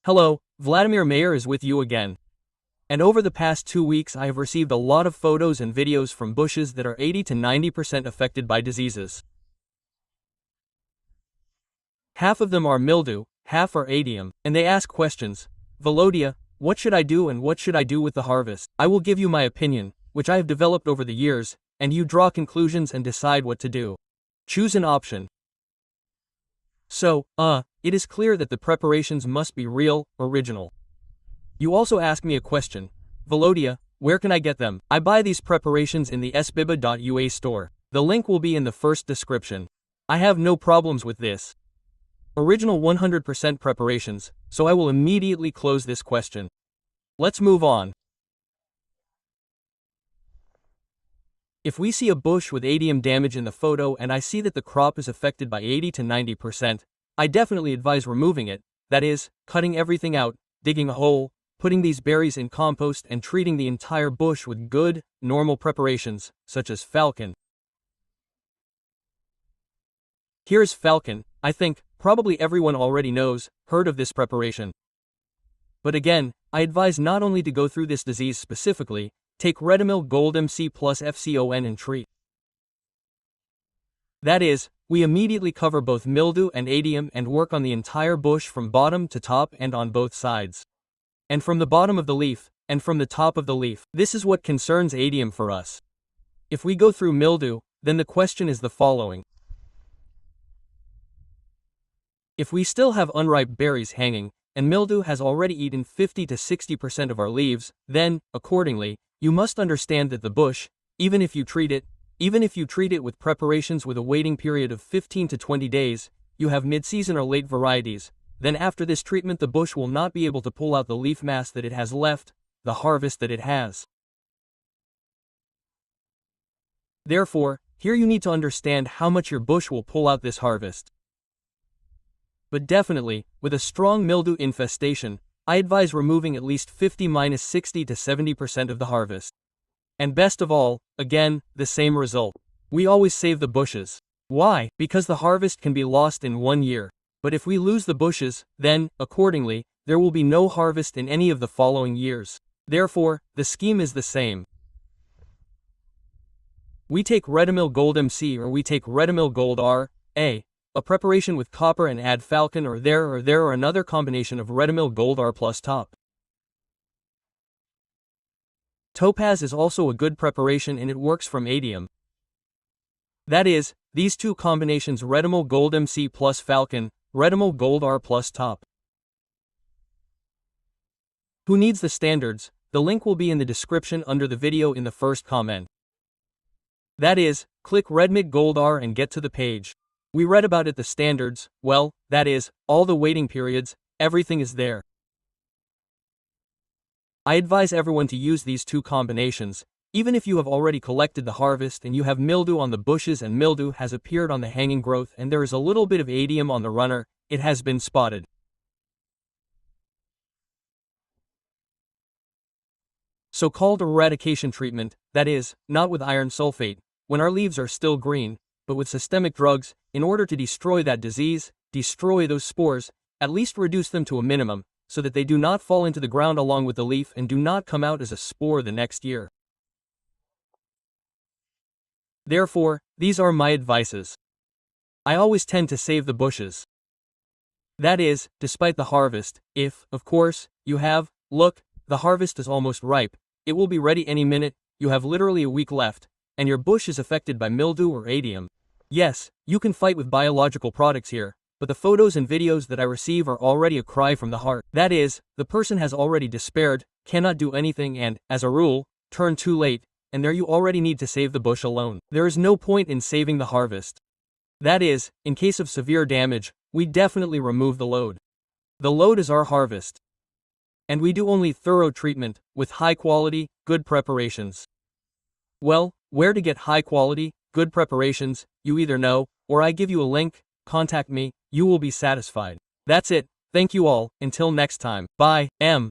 Hello, Vladimir Mayer is with you again. And over the past 2 weeks I have received a lot of photos and videos from bushes that are 80 to 90% affected by diseases. Half of them are mildew, half are oidium, and they ask questions. Volodya, what should I do and what should I do with the harvest? I will give you my opinion, which I have developed over the years, and you draw conclusions and decide what to do. Choose an option. So, it is clear that the preparations must be real, original. You also ask me a question. Volodya, where can I get them? I buy these preparations in the sbiba.ua store. The link will be in the first description. I have no problems with this. Original 100% preparations, so I will immediately close this question. Let's move on. If we see a bush with oidium damage in the photo and I see that the crop is affected by 80 to 90%, I definitely advise removing it, that is, cutting everything out, digging a hole, putting these berries in compost and treating the entire bush with good, normal preparations, such as falcon. Here's falcon. I think, probably everyone already heard of this preparation. But again, I advise not only to go through this disease specifically, take Redamil Gold MC plus FCON and treat. That is, we immediately cover both mildew and oidium and work on the entire bush from bottom to top and on both sides. And from the bottom of the leaf, and from the top of the leaf. This is what concerns oidium for us. If we go through mildew, then the question is the following. If we still have unripe berries hanging, and mildew has already eaten 50 to 60% of our leaves, then, accordingly, you must understand that the bush, even if you treat it with preparations with a waiting period of 15 to 20 days, you have mid-season or late varieties, then after this treatment the bush will not be able to pull out the leaf mass that it has left, the harvest that it has. Therefore, here you need to understand how much your bush will pull out this harvest. But definitely, with a strong mildew infestation, I advise removing at least 50–60 to 70% of the harvest. And best of all, again, the same result. We always save the bushes. Why? Because the harvest can be lost in 1 year. But if we lose the bushes, then, accordingly, there will be no harvest in any of the following years. Therefore, the scheme is the same. We take Redamil Gold MC or we take Redamil Gold R, A, a preparation with copper and add falcon or there or another combination of Redamil Gold R plus top. Topaz is also a good preparation and it works from oidium. That is, these two combinations Redamil Gold MC plus falcon, Redamil Gold R plus top. Who needs the standards? The link will be in the description under the video in the first comment. That is, click Redmig Gold R and get to the page. We read about it, the standards, well, that is, all the waiting periods, everything is there. I advise everyone to use these two combinations, even if you have already collected the harvest and you have mildew on the bushes and mildew has appeared on the hanging growth and there is a little bit of oidium on the runner, it has been spotted. So-called eradication treatment, that is, not with iron sulfate, when our leaves are still green, but with systemic drugs, in order to destroy that disease, destroy those spores, at least reduce them to a minimum, so that they do not fall into the ground along with the leaf and do not come out as a spore the next year. Therefore, these are my advices. I always tend to save the bushes. That is, despite the harvest, if, of course, you have, look, the harvest is almost ripe, it will be ready any minute, you have literally a week left, and your bush is affected by mildew or oidium. Yes, you can fight with biological products here, but the photos and videos that I receive are already a cry from the heart. That is, the person has already despaired, cannot do anything and, as a rule, turn too late, and there you already need to save the bush alone. There is no point in saving the harvest. That is, in case of severe damage, we definitely remove the load. The load is our harvest. And we do only thorough treatment, with high quality, good preparations. Well, where to get high quality, good preparations, you either know, or I give you a link, contact me, you will be satisfied. That's it, thank you all, until next time, bye, M.